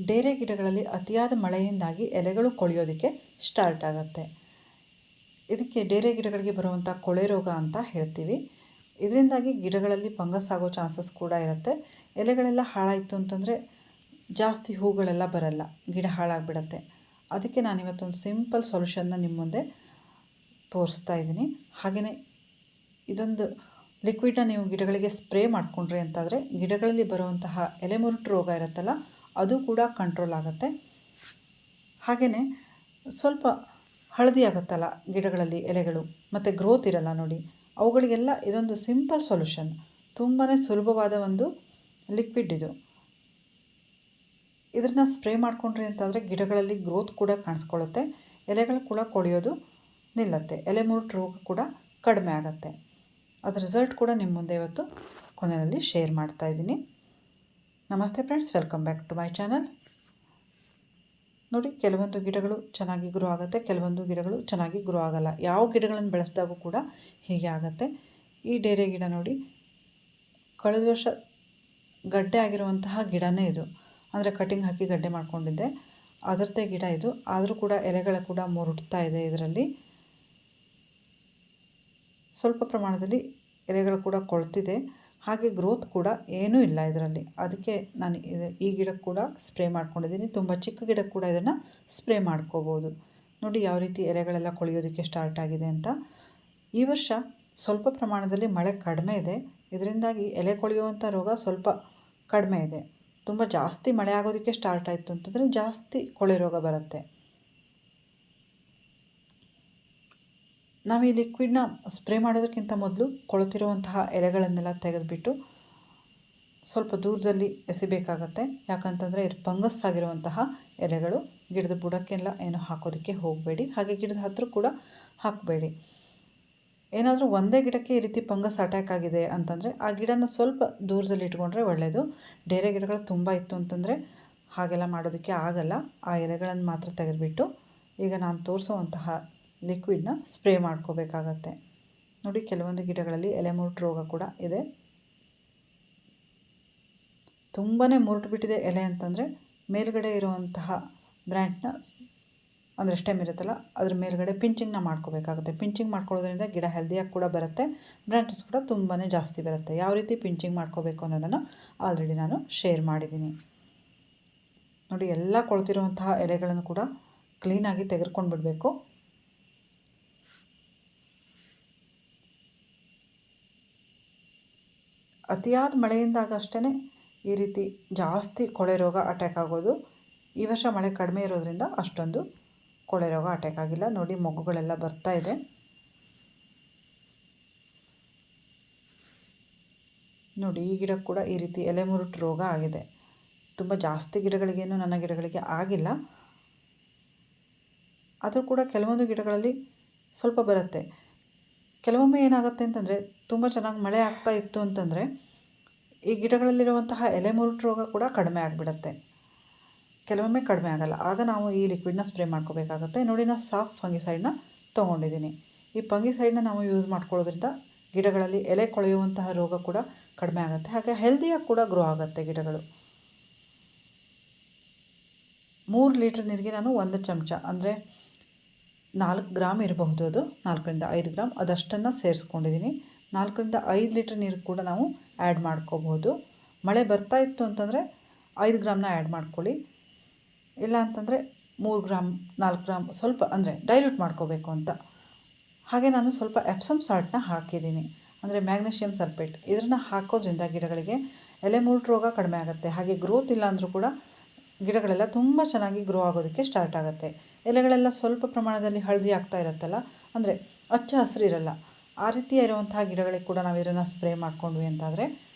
ಡೇರೆ ಗಿಡಗಳಲ್ಲಿ ಅತಿಯಾದ ಮಳೆಯಿಂದಾಗಿ ಎಲೆಗಳು ಕೊಳೆಯೋದಕ್ಕೆ ಸ್ಟಾರ್ಟ್ ಆಗುತ್ತೆ. ಇದಕ್ಕೆ ಡೇರೆ ಗಿಡಗಳಿಗೆ ಬರುವಂಥ ಕೊಳೆ ರೋಗ ಅಂತ ಹೇಳ್ತೀವಿ. ಇದರಿಂದಾಗಿ ಗಿಡಗಳಲ್ಲಿ ಫಂಗಸ್ ಆಗೋ ಚಾನ್ಸಸ್ ಕೂಡ ಇರುತ್ತೆ. ಎಲೆಗಳೆಲ್ಲ ಹಾಳಾಯಿತು ಅಂತಂದರೆ ಜಾಸ್ತಿ ಹೂಗಳೆಲ್ಲ ಬರಲ್ಲ, ಗಿಡ ಹಾಳಾಗಿಬಿಡತ್ತೆ. ಅದಕ್ಕೆ ನಾನಿವತ್ತೊಂದು ಸಿಂಪಲ್ ಸೊಲ್ಯೂಷನ್ನ ನಿಮ್ಮ ಮುಂದೆ ತೋರಿಸ್ತಾ ಇದ್ದೀನಿ. ಹಾಗೆಯೇ ಇದೊಂದು ಲಿಕ್ವಿಡ್ನ ನೀವು ಗಿಡಗಳಿಗೆ ಸ್ಪ್ರೇ ಮಾಡಿಕೊಂಡ್ರಿ ಅಂತಾದರೆ ಗಿಡಗಳಲ್ಲಿ ಬರುವಂತಹ ಎಲೆ ಮುರುಟು ರೋಗ ಇರುತ್ತಲ್ಲ ಅದು ಕೂಡ ಕಂಟ್ರೋಲ್ ಆಗುತ್ತೆ. ಹಾಗೆಯೇ ಸ್ವಲ್ಪ ಹಳದಿ ಆಗುತ್ತಲ್ಲ ಗಿಡಗಳಲ್ಲಿ ಎಲೆಗಳು ಮತ್ತು ಗ್ರೋತ್ ಇರಲ್ಲ ನೋಡಿ, ಅವುಗಳಿಗೆಲ್ಲ ಇದೊಂದು ಸಿಂಪಲ್ ಸೊಲ್ಯೂಷನ್. ತುಂಬಾ ಸುಲಭವಾದ ಒಂದು ಲಿಕ್ವಿಡ್ ಇದು. ಇದನ್ನು ಸ್ಪ್ರೇ ಮಾಡಿಕೊಂಡ್ರಿ ಅಂತಾದರೆ ಗಿಡಗಳಲ್ಲಿ ಗ್ರೋತ್ ಕೂಡ ಕಾಣಿಸ್ಕೊಳ್ಳುತ್ತೆ, ಎಲೆಗಳು ಕೂಡ ಕೊಳೆಯೋದು ನಿಲ್ಲುತ್ತೆ, ಎಲೆ ಮುರುಟು ರೋಗ ಕೂಡ ಕಡಿಮೆ ಆಗುತ್ತೆ. ಅದರ ರಿಸಲ್ಟ್ ಕೂಡ ನಿಮ್ಮ ಮುಂದೆ ಇವತ್ತು ಕೊನೆಯಲ್ಲಿ ಶೇರ್ ಮಾಡ್ತಾಯಿದ್ದೀನಿ. ನಮಸ್ತೆ friends, welcome back to my channel. ನೋಡಿ, ಕೆಲವೊಂದು ಗಿಡಗಳು ಚೆನ್ನಾಗಿ ಗ್ರೋ ಆಗುತ್ತೆ, ಕೆಲವೊಂದು ಗಿಡಗಳು ಚೆನ್ನಾಗಿ ಗ್ರೋ ಆಗಲ್ಲ. ಯಾವ ಗಿಡಗಳನ್ನು ಬೆಳೆಸಿದಾಗೂ ಕೂಡ ಹೀಗೆ ಆಗುತ್ತೆ. ಈ ಡೇರೆ ಗಿಡ ನೋಡಿ, ಕಳೆದ ವರ್ಷ ಗಡ್ಡೆ ಆಗಿರುವಂತಹ ಗಿಡನೇ ಇದು. ಅಂದರೆ ಕಟಿಂಗ್ ಹಾಕಿ ಗಡ್ಡೆ ಮಾಡ್ಕೊಂಡಿದ್ದೆ, ಅದರದ್ದೇ ಗಿಡ ಇದು. ಆದರೂ ಕೂಡ ಎಲೆಗಳು ಕೂಡ ಮುರುಡ್ತಾ ಇದೆ. ಇದರಲ್ಲಿ ಸ್ವಲ್ಪ ಪ್ರಮಾಣದಲ್ಲಿ ಎಲೆಗಳು ಕೂಡ ಕೊಳ್ತಿದೆ, ಹಾಗೆ ಗ್ರೋತ್ ಕೂಡ ಏನೂ ಇಲ್ಲ ಇದರಲ್ಲಿ. ಅದಕ್ಕೆ ನಾನು ಈ ಗಿಡಕ್ಕೆ ಕೂಡ ಸ್ಪ್ರೇ ಮಾಡ್ಕೊಂಡಿದ್ದೀನಿ. ತುಂಬ ಚಿಕ್ಕ ಗಿಡಕ್ಕೆ ಕೂಡ ಇದನ್ನು ಸ್ಪ್ರೇ ಮಾಡ್ಕೋಬೋದು. ನೋಡಿ ಯಾವ ರೀತಿ ಎಲೆಗಳೆಲ್ಲ ಕೊಳೆಯೋದಕ್ಕೆ ಸ್ಟಾರ್ಟ್ ಆಗಿದೆ ಅಂತ. ಈ ವರ್ಷ ಸ್ವಲ್ಪ ಪ್ರಮಾಣದಲ್ಲಿ ಮಳೆ ಕಡಿಮೆ ಇದೆ, ಇದರಿಂದಾಗಿ ಎಲೆ ಕೊಳೆಯುವಂಥ ರೋಗ ಸ್ವಲ್ಪ ಕಡಿಮೆ ಇದೆ. ತುಂಬ ಜಾಸ್ತಿ ಮಳೆ ಆಗೋದಕ್ಕೆ ಸ್ಟಾರ್ಟ್ ಆಯಿತು ಅಂತಂದರೆ ಜಾಸ್ತಿ ಕೊಳೆ ರೋಗ ಬರುತ್ತೆ. ನಾವು ಈ ಲಿಕ್ವಿಡ್ನ ಸ್ಪ್ರೇ ಮಾಡೋದಕ್ಕಿಂತ ಮೊದಲು ಕೊಳೆತಿರುವಂತಹ ಎಲೆಗಳನ್ನೆಲ್ಲ ತೆಗೆದುಬಿಟ್ಟು ಸ್ವಲ್ಪ ದೂರದಲ್ಲಿ ಎಸಿಬೇಕಾಗತ್ತೆ. ಯಾಕಂತಂದರೆ ಇದು ಫಂಗಸ್ ಆಗಿರುವಂತಹ ಎಲೆಗಳು. ಗಿಡದ ಬುಡಕ್ಕೆಲ್ಲ ಏನು ಹಾಕೋದಕ್ಕೆ ಹೋಗಬೇಡಿ, ಹಾಗೆ ಗಿಡದ ಹತ್ತಿರ ಕೂಡ ಹಾಕಬೇಡಿ. ಏನಾದರೂ ಒಂದೇ ಗಿಡಕ್ಕೆ ಈ ರೀತಿ ಫಂಗಸ್ ಅಟ್ಯಾಕ್ ಆಗಿದೆ ಅಂತಂದರೆ ಆ ಗಿಡನ ಸ್ವಲ್ಪ ದೂರದಲ್ಲಿ ಇಟ್ಕೊಂಡ್ರೆ ಒಳ್ಳೆಯದು. ಡೇರೆ ಗಿಡಗಳು ತುಂಬ ಇತ್ತು ಅಂತಂದರೆ ಹಾಗೆಲ್ಲ ಮಾಡೋದಕ್ಕೆ ಆಗಲ್ಲ. ಆ ಎಲೆಗಳನ್ನು ಮಾತ್ರ ತೆಗೆದುಬಿಟ್ಟು ಈಗ ನಾನು ತೋರಿಸುವಂತಹ ಲಿಕ್ವಿಡ್ನ ಸ್ಪ್ರೇ ಮಾಡ್ಕೋಬೇಕಾಗತ್ತೆ. ನೋಡಿ, ಕೆಲವೊಂದು ಗಿಡಗಳಲ್ಲಿ ಎಲೆ ಮುರುಟು ರೋಗ ಕೂಡ ಇದೆ. ತುಂಬಾ ಮುರುಟು ಬಿಟ್ಟಿದೆ ಎಲೆ ಅಂತಂದರೆ ಮೇಲ್ಗಡೆ ಇರುವಂತಹ ಬ್ರ್ಯಾಂಚ್ನ, ಅಂದರೆ ಸ್ಟೆಮ್ ಇರುತ್ತಲ್ಲ ಅದ್ರ ಮೇಲ್ಗಡೆ ಪಿಂಚಿಂಗ್ನ ಮಾಡ್ಕೋಬೇಕಾಗುತ್ತೆ. ಪಿಂಚಿಂಗ್ ಮಾಡ್ಕೊಳ್ಳೋದ್ರಿಂದ ಗಿಡ ಹೆಲ್ದಿಯಾಗಿ ಕೂಡ ಬರುತ್ತೆ, ಬ್ರ್ಯಾಂಚಸ್ ಕೂಡ ತುಂಬಾ ಜಾಸ್ತಿ ಬರುತ್ತೆ. ಯಾವ ರೀತಿ ಪಿಂಚಿಂಗ್ ಮಾಡ್ಕೋಬೇಕು ಅನ್ನೋದನ್ನು ಆಲ್ರೆಡಿ ನಾನು ಶೇರ್ ಮಾಡಿದ್ದೀನಿ. ನೋಡಿ, ಎಲ್ಲ ಕೊಳ್ತಿರುವಂತಹ ಎಲೆಗಳನ್ನು ಕೂಡ ಕ್ಲೀನಾಗಿ ತೆಗೆದುಕೊಂಡು ಬಿಡಬೇಕು. ಅತಿಯಾದ ಮಳೆಯಿಂದಾಗ ಅಷ್ಟೇ ಈ ರೀತಿ ಜಾಸ್ತಿ ಕೊಳೆ ರೋಗ ಅಟ್ಯಾಕ್ ಆಗೋದು. ಈ ವರ್ಷ ಮಳೆ ಕಡಿಮೆ ಇರೋದ್ರಿಂದ ಅಷ್ಟೊಂದು ಕೊಳೆ ರೋಗ ಅಟ್ಯಾಕ್ ಆಗಿಲ್ಲ. ನೋಡಿ, ಮೊಗ್ಗುಗಳೆಲ್ಲ ಬರ್ತಾ ಇದೆ. ನೋಡಿ, ಈ ಗಿಡಕ್ಕೆ ಕೂಡ ಈ ರೀತಿ ಎಲೆ ಮುರುಟು ರೋಗ ಆಗಿದೆ. ತುಂಬ ಜಾಸ್ತಿ ಗಿಡಗಳಿಗೇನು ನನ್ನ ಗಿಡಗಳಿಗೆ ಆಗಿಲ್ಲ, ಆದರೂ ಕೂಡ ಕೆಲವೊಂದು ಗಿಡಗಳಲ್ಲಿ ಸ್ವಲ್ಪ ಬರುತ್ತೆ. ಕೆಲವೊಮ್ಮೆ ಏನಾಗುತ್ತೆ ಅಂತಂದರೆ ತುಂಬ ಚೆನ್ನಾಗಿ ಮಳೆ ಆಗ್ತಾ ಇತ್ತು ಅಂತಂದರೆ ಈ ಗಿಡಗಳಲ್ಲಿರುವಂತಹ ಎಲೆ ಮುರುಟು ರೋಗ ಕೂಡ ಕಡಿಮೆ ಆಗಿಬಿಡುತ್ತೆ. ಕೆಲವೊಮ್ಮೆ ಕಡಿಮೆ ಆಗಲ್ಲ, ಆಗ ನಾವು ಈ ಲಿಕ್ವಿಡ್ನ ಸ್ಪ್ರೇ ಮಾಡ್ಕೋಬೇಕಾಗುತ್ತೆ. ನೋಡಿ, ನಾನು ಸಾಫ್ಟ್ ಫಂಗಿಸೈಡ್ನ ತೊಗೊಂಡಿದ್ದೀನಿ. ಈ ಫಂಗಿಸೈಡ್ನ ನಾವು ಯೂಸ್ ಮಾಡ್ಕೊಳ್ಳೋದ್ರಿಂದ ಗಿಡಗಳಲ್ಲಿ ಎಲೆ ಕೊಳೆಯುವಂತಹ ರೋಗ ಕೂಡ ಕಡಿಮೆ ಆಗುತ್ತೆ, ಹಾಗೆ ಹೆಲ್ದಿಯಾಗಿ ಕೂಡ ಗ್ರೋ ಆಗುತ್ತೆ ಗಿಡಗಳು. 3 ಲೀಟ್ರ್ ನೀರಿಗೆ ನಾನು 1 ಚಮಚ, ಅಂದರೆ 4 ಗ್ರಾಮ್ ಇರಬಹುದು, ಅದು 4 ರಿಂದ 5 ಗ್ರಾಮ್ ಅದಷ್ಟನ್ನು ಸೇರಿಸ್ಕೊಂಡಿದ್ದೀನಿ. 4 ರಿಂದ 5 ಲೀಟ್ರ್ ನೀರು ಕೂಡ ನಾವು ಆ್ಯಡ್ ಮಾಡ್ಕೋಬಹುದು. ಮಳೆ ಬರ್ತಾ ಇತ್ತು ಅಂತಂದರೆ 5 ಗ್ರಾಮ್ನ ಆ್ಯಡ್ ಮಾಡ್ಕೊಳ್ಳಿ. ಇಲ್ಲ ಅಂತಂದರೆ 3 ಗ್ರಾಮ್ 4 ಗ್ರಾಮ್ ಸ್ವಲ್ಪ, ಅಂದರೆ ಡೈಲ್ಯೂಟ್ ಮಾಡ್ಕೋಬೇಕು ಅಂತ. ಹಾಗೆ ನಾನು ಸ್ವಲ್ಪ ಎಪ್ಸಮ್ ಸಾಲ್ಟ್ನ ಹಾಕಿದ್ದೀನಿ, ಅಂದರೆ ಮ್ಯಾಗ್ನೀಷಿಯಮ್ ಸಲ್ಫೇಟ್. ಇದನ್ನು ಹಾಕೋದ್ರಿಂದ ಗಿಡಗಳಿಗೆ ಎಲೆ ಮುರುಟು ರೋಗ ಕಡಿಮೆ ಆಗುತ್ತೆ, ಹಾಗೆ ಗ್ರೋತ್ ಇಲ್ಲ ಅಂದರೂ ಕೂಡ ಗಿಡಗಳೆಲ್ಲ ತುಂಬ ಚೆನ್ನಾಗಿ ಗ್ರೋ ಆಗೋದಕ್ಕೆ ಸ್ಟಾರ್ಟ್ ಆಗುತ್ತೆ. ಎಲೆಗಳೆಲ್ಲ ಸ್ವಲ್ಪ ಪ್ರಮಾಣದಲ್ಲಿ ಹಳದಿ ಆಗ್ತಾ ಇರುತ್ತಲ್ಲ, ಅಂದರೆ ಹಚ್ಚ ಹಸಿರು ಇರಲ್ಲ, ಆ ರೀತಿ ಇರುವಂತಹ ಗಿಡಗಳಿಗೆ ಕೂಡ ನಾವು ಇದನ್ನು ಸ್ಪ್ರೇ ಮಾಡ್ಕೊಂಡ್ವಿ ಅಂತಾದರೆ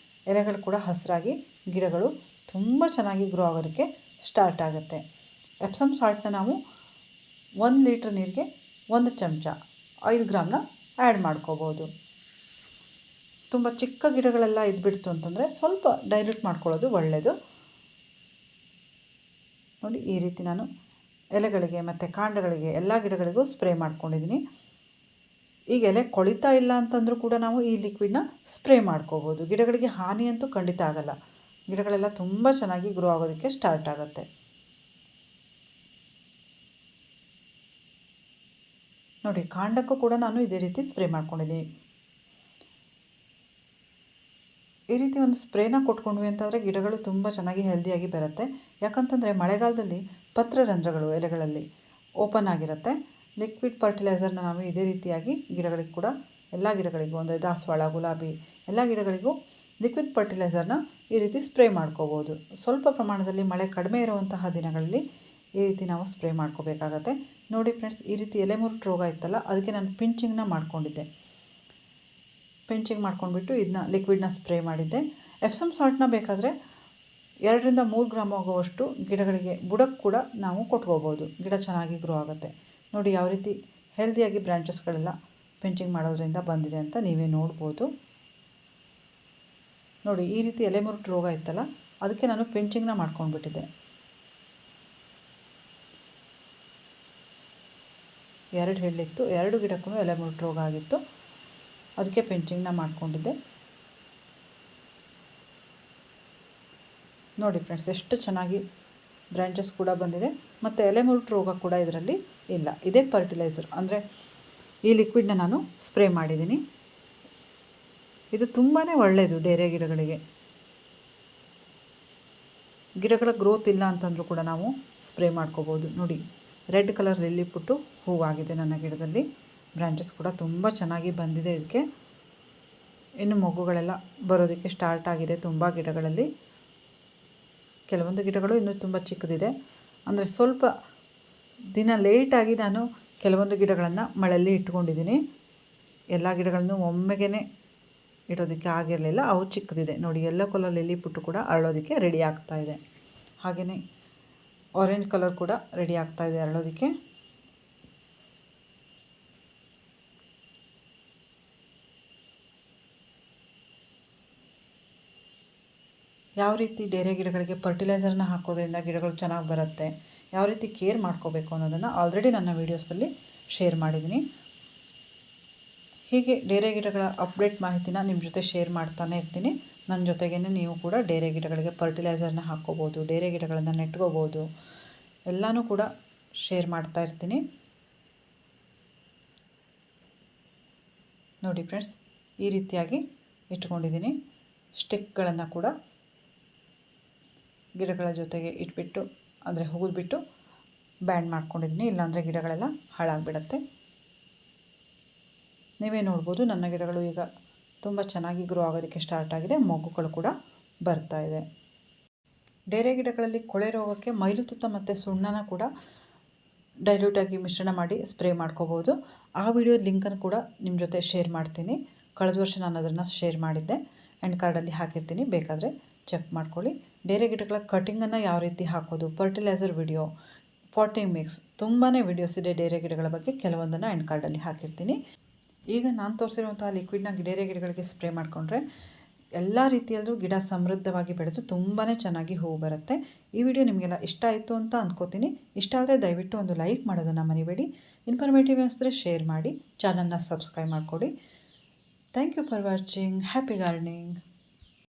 ಎಲೆಗಳು ಕೂಡ ಹಸಿರಾಗಿ ಗಿಡಗಳು ತುಂಬ ಚೆನ್ನಾಗಿ ಗ್ರೋ ಆಗೋದಕ್ಕೆ ಸ್ಟಾರ್ಟ್ ಆಗುತ್ತೆ. ಎಪ್ಸಮ್ ಸಾಲ್ಟ್ನ ನಾವು 1 ಲೀಟ್ರ್ ನೀರಿಗೆ 1 ಚಮಚ 5 ಗ್ರಾಮ್ನ ಆ್ಯಡ್ ಮಾಡ್ಕೋಬೋದು. ತುಂಬ ಚಿಕ್ಕ ಗಿಡಗಳೆಲ್ಲ ಇದ್ಬಿಡ್ತು ಅಂತಂದರೆ ಸ್ವಲ್ಪ ಡೈಲ್ಯೂಟ್ ಮಾಡ್ಕೊಳ್ಳೋದು ಒಳ್ಳೆಯದು. ನೋಡಿ, ಈ ರೀತಿ ನಾನು ಎಲೆಗಳಿಗೆ ಮತ್ತು ಕಾಂಡಗಳಿಗೆ ಎಲ್ಲ ಗಿಡಗಳಿಗೂ ಸ್ಪ್ರೇ ಮಾಡ್ಕೊಂಡಿದ್ದೀನಿ. ಈಗ ಎಲೆ ಕೊಳಿತಾ ಇಲ್ಲ ಅಂತಂದರೂ ಕೂಡ ನಾವು ಈ ಲಿಕ್ವಿಡ್ನ ಸ್ಪ್ರೇ ಮಾಡ್ಕೋಬೋದು. ಗಿಡಗಳಿಗೆ ಹಾನಿ ಅಂತೂ ಖಂಡಿತ ಆಗಲ್ಲ, ಗಿಡಗಳೆಲ್ಲ ತುಂಬ ಚೆನ್ನಾಗಿ ಗ್ರೋ ಆಗೋದಕ್ಕೆ ಸ್ಟಾರ್ಟ್ ಆಗುತ್ತೆ. ನೋಡಿ ಕಾಂಡಕ್ಕೂ ಕೂಡ ನಾನು ಇದೇ ರೀತಿ ಸ್ಪ್ರೇ ಮಾಡ್ಕೊಂಡಿದ್ದೀನಿ. ಈ ರೀತಿ ಒಂದು ಸ್ಪ್ರೇನ ಕೊಟ್ಕೊಂಡ್ವಿ ಅಂತಂದರೆ ಗಿಡಗಳು ತುಂಬ ಚೆನ್ನಾಗಿ ಹೆಲ್ದಿಯಾಗಿ ಬರುತ್ತೆ. ಯಾಕಂತಂದರೆ ಮಳೆಗಾಲದಲ್ಲಿ ಪತ್ರರಂಧ್ರಗಳು ಎಲೆಗಳಲ್ಲಿ ಓಪನ್ ಆಗಿರುತ್ತೆ. ಲಿಕ್ವಿಡ್ ಫರ್ಟಿಲೈಸರ್ನ ನಾವು ಇದೇ ರೀತಿಯಾಗಿ ಗಿಡಗಳಿಗೆ ಕೂಡ ಎಲ್ಲ ಗಿಡಗಳಿಗೂ ಅಂದರೆ ದಾಸವಾಳ, ಗುಲಾಬಿ ಎಲ್ಲ ಗಿಡಗಳಿಗೂ ಲಿಕ್ವಿಡ್ ಫರ್ಟಿಲೈಸರ್ನ ಈ ರೀತಿ ಸ್ಪ್ರೇ ಮಾಡ್ಕೋಬೋದು. ಸ್ವಲ್ಪ ಪ್ರಮಾಣದಲ್ಲಿ ಮಳೆ ಕಡಿಮೆ ಇರುವಂತಹ ದಿನಗಳಲ್ಲಿ ಈ ರೀತಿ ನಾವು ಸ್ಪ್ರೇ ಮಾಡ್ಕೋಬೇಕಾಗತ್ತೆ. ನೋಡಿ ಫ್ರೆಂಡ್ಸ್, ಈ ರೀತಿ ಎಲೆ ಮುರುಟು ರೋಗ ಇತ್ತಲ್ಲ, ಅದಕ್ಕೆ ನಾನು ಪಿಂಚಿಂಗ್ನ ಮಾಡ್ಕೊಂಡಿದ್ದೆ. ಪಿಂಚಿಂಗ್ ಮಾಡ್ಕೊಂಡ್ಬಿಟ್ಟು ಇದನ್ನ ಲಿಕ್ವಿಡ್ನ ಸ್ಪ್ರೇ ಮಾಡಿದ್ದೆ. ಎಪ್ಸಮ್ ಸಾಲ್ಟ್ನ ಬೇಕಾದರೆ 2 ರಿಂದ 3 ಗ್ರಾಮ್ ಆಗುವಷ್ಟು ಗಿಡಗಳಿಗೆ ಬುಡಕ್ಕೆ ಕೂಡ ನಾವು ಕೊಟ್ಕೋಬೋದು. ಗಿಡ ಚೆನ್ನಾಗಿ ಗ್ರೋ ಆಗುತ್ತೆ. ನೋಡಿ ಯಾವ ರೀತಿ ಹೆಲ್ದಿಯಾಗಿ ಬ್ರಾಂಚಸ್ಗಳೆಲ್ಲ ಪಿಂಚಿಂಗ್ ಮಾಡೋದ್ರಿಂದ ಬಂದಿದೆ ಅಂತ ನೀವೇ ನೋಡ್ಬೋದು. ನೋಡಿ ಈ ರೀತಿ ಎಲೆ ಮುರುಟು ರೋಗ ಇತ್ತಲ್ಲ, ಅದಕ್ಕೆ ನಾನು ಪಿಂಚಿಂಗ್ನ ಮಾಡ್ಕೊಂಡ್ಬಿಟ್ಟಿದ್ದೆ. 2 ಹೆಳ್ಳಿತ್ತು, 2 ಗಿಡಕ್ಕೂ ಎಲೆ ಮುರುಟು ರೋಗ ಆಗಿತ್ತು. ಅದಕ್ಕೆ ಪಿಂಚಿಂಗ್ನ ಮಾಡ್ಕೊಂಡಿದ್ದೆ. ನೋಡಿ ಫ್ರೆಂಡ್ಸ್, ಎಷ್ಟು ಚೆನ್ನಾಗಿ ಬ್ರಾಂಚಸ್ ಕೂಡ ಬಂದಿದೆ ಮತ್ತು ಎಲೆ ಮುರುಟು ರೋಗ ಕೂಡ ಇದರಲ್ಲಿ ಇಲ್ಲ. ಇದೇ ಫರ್ಟಿಲೈಸರ್ ಅಂದರೆ ಈ ಲಿಕ್ವಿಡ್ನ ನಾನು ಸ್ಪ್ರೇ ಮಾಡಿದ್ದೀನಿ. ಇದು ತುಂಬಾ ಒಳ್ಳೆಯದು ಡೇರೆ ಗಿಡಗಳಿಗೆ. ಗಿಡಗಳ ಗ್ರೋತ್ ಇಲ್ಲ ಅಂತಂದರೂ ಕೂಡ ನಾವು ಸ್ಪ್ರೇ ಮಾಡ್ಕೋಬೋದು. ನೋಡಿ ರೆಡ್ ಕಲರ್ ಲಿಲ್ಲಿ ಪುಟ್ಟು ಹೂವಾಗಿದೆ ನನ್ನ ಗಿಡದಲ್ಲಿ. ಬ್ರಾಂಚಸ್ ಕೂಡ ತುಂಬ ಚೆನ್ನಾಗಿ ಬಂದಿದೆ. ಇದಕ್ಕೆ ಇನ್ನು ಮೊಗ್ಗುಗಳೆಲ್ಲ ಬರೋದಕ್ಕೆ ಸ್ಟಾರ್ಟ್ ಆಗಿದೆ ತುಂಬ ಗಿಡಗಳಲ್ಲಿ. ಕೆಲವೊಂದು ಗಿಡಗಳು ಇನ್ನೂ ತುಂಬ ಚಿಕ್ಕದಿದೆ. ಅಂದರೆ ಸ್ವಲ್ಪ ದಿನ ಲೇಟಾಗಿ ನಾನು ಕೆಲವೊಂದು ಗಿಡಗಳನ್ನು ಮಳೆಯಲ್ಲಿ ಇಟ್ಕೊಂಡಿದ್ದೀನಿ. ಎಲ್ಲ ಗಿಡಗಳನ್ನು ಒಮ್ಮೆಗೇ ಇಡೋದಕ್ಕೆ ಆಗಿರಲಿಲ್ಲ, ಅವು ಚಿಕ್ಕದಿದೆ. ನೋಡಿ ಯೆಲ್ಲೋ ಕಲರ್ ಲಿಲ್ಲಿ ಪುಟ್ಟು ಕೂಡ ಅರಳೋದಕ್ಕೆ ರೆಡಿ ಆಗ್ತಾಯಿದೆ. ಹಾಗೆಯೇ ಆರೆಂಜ್ ಕಲರ್ ಕೂಡ ರೆಡಿ ಆಗ್ತಾಯಿದೆ ಅರಳೋದಕ್ಕೆ. ಯಾವ ರೀತಿ ಡೇರೆ ಗಿಡಗಳಿಗೆ ಫರ್ಟಿಲೈಸರ್ನ ಹಾಕೋದ್ರಿಂದ ಗಿಡಗಳು ಚೆನ್ನಾಗಿ ಬರುತ್ತೆ, ಯಾವ ರೀತಿ ಕೇರ್ ಮಾಡ್ಕೋಬೇಕು ಅನ್ನೋದನ್ನು ಆಲ್ರೆಡಿ ನನ್ನ ವೀಡಿಯೋಸಲ್ಲಿ ಶೇರ್ ಮಾಡಿದ್ದೀನಿ. ಹೀಗೆ ಡೇರೆ ಗಿಡಗಳ ಅಪ್ಡೇಟ್ ಮಾಹಿತಿನ ನಿಮ್ಮ ಜೊತೆ ಶೇರ್ ಮಾಡ್ತಾನೆ ಇರ್ತೀನಿ. ನನ್ನ ಜೊತೆಗೇ ನೀವು ಕೂಡ ಡೇರೆ ಗಿಡಗಳಿಗೆ ಫರ್ಟಿಲೈಸರ್ನ ಹಾಕ್ಕೋಬೋದು, ಡೇರೆ ಗಿಡಗಳನ್ನು ನೆಟ್ಕೋಬೋದು, ಎಲ್ಲನೂ ಕೂಡ ಶೇರ್ ಮಾಡ್ತಾ ಇರ್ತೀನಿ. ನೋಡಿ ಫ್ರೆಂಡ್ಸ್, ಈ ರೀತಿಯಾಗಿ ಇಟ್ಕೊಂಡಿದ್ದೀನಿ. ಸ್ಟಿಕ್ಗಳನ್ನು ಕೂಡ ಗಿಡಗಳ ಜೊತೆಗೆ ಇಟ್ಬಿಟ್ಟು ಅಂದರೆ ಹುಗಿದ್ಬಿಟ್ಟು ಬ್ಯಾಂಡ್ ಮಾಡ್ಕೊಂಡಿದ್ದೀನಿ. ಇಲ್ಲಾಂದರೆ ಗಿಡಗಳೆಲ್ಲ ಹಾಳಾಗಿಬಿಡತ್ತೆ. ನೀವೇ ನೋಡ್ಬೋದು ನನ್ನ ಗಿಡಗಳು ಈಗ ತುಂಬ ಚೆನ್ನಾಗಿ ಗ್ರೋ ಆಗೋದಕ್ಕೆ ಸ್ಟಾರ್ಟ್ ಆಗಿದೆ. ಮೊಗ್ಗುಗಳು ಕೂಡ ಬರ್ತಾ ಇದೆ. ಡೇರೆ ಗಿಡಗಳಲ್ಲಿ ಕೊಳೆ ರೋಗಕ್ಕೆ ಮೈಲುತುತ್ತ ಮತ್ತು ಸುಣ್ಣನ ಕೂಡ ಡೈಲ್ಯೂಟಾಗಿ ಮಿಶ್ರಣ ಮಾಡಿ ಸ್ಪ್ರೇ ಮಾಡ್ಕೋಬೋದು. ಆ ವಿಡಿಯೋದ ಲಿಂಕನ್ನು ಕೂಡ ನಿಮ್ಮ ಜೊತೆ ಶೇರ್ ಮಾಡ್ತೀನಿ. ಕಳೆದ ವರ್ಷ ನಾನು ಅದನ್ನು ಶೇರ್ ಮಾಡಿದ್ದೆ, ಎಂಡ್ ಕಾರ್ಡಲ್ಲಿ ಹಾಕಿರ್ತೀನಿ, ಬೇಕಾದರೆ ಚೆಕ್ ಮಾಡ್ಕೊಳ್ಳಿ. ಡೇರೆ ಗಿಡಗಳ ಕಟಿಂಗನ್ನು ಯಾವ ರೀತಿ ಹಾಕೋದು, ಫರ್ಟಿಲೈಸರ್ ವಿಡಿಯೋ, ಪಾಟಿಂಗ್ ಮಿಕ್ಸ್, ತುಂಬಾ ವಿಡಿಯೋಸ್ ಇದೆ ಡೇರೆ ಗಿಡಗಳ ಬಗ್ಗೆ. ಕೆಲವೊಂದನ್ನು ಎಂಡ್ ಕಾರ್ಡಲ್ಲಿ ಹಾಕಿರ್ತೀನಿ. ಈಗ ನಾನು ತೋರಿಸಿರುವಂಥ ಲಿಕ್ವಿಡ್ನ ಡೇರೆ ಗಿಡಗಳಿಗೆ ಸ್ಪ್ರೇ ಮಾಡಿಕೊಂಡ್ರೆ ಎಲ್ಲ ರೀತಿಯಲ್ಲೂ ಗಿಡ ಸಮೃದ್ಧವಾಗಿ ಬೆಳೆದು ತುಂಬಾ ಚೆನ್ನಾಗಿ ಹೂವು ಬರುತ್ತೆ. ಈ ವಿಡಿಯೋ ನಿಮಗೆಲ್ಲ ಇಷ್ಟ ಆಯಿತು ಅಂತ ಅಂದ್ಕೋತೀನಿ. ಇಷ್ಟ ಆದರೆ ದಯವಿಟ್ಟು ಒಂದು ಲೈಕ್ ಮಾಡೋದನ್ನು ಮರಿಬೇಡಿ. ಇನ್ಫಾರ್ಮೇಟಿವ್ ಅನಿಸಿದ್ರೆ ಶೇರ್ ಮಾಡಿ, ಚಾನಲ್ನ ಸಬ್ಸ್ಕ್ರೈಬ್ ಮಾಡಿಕೊಡಿ. Thank you for watching. Happy gardening.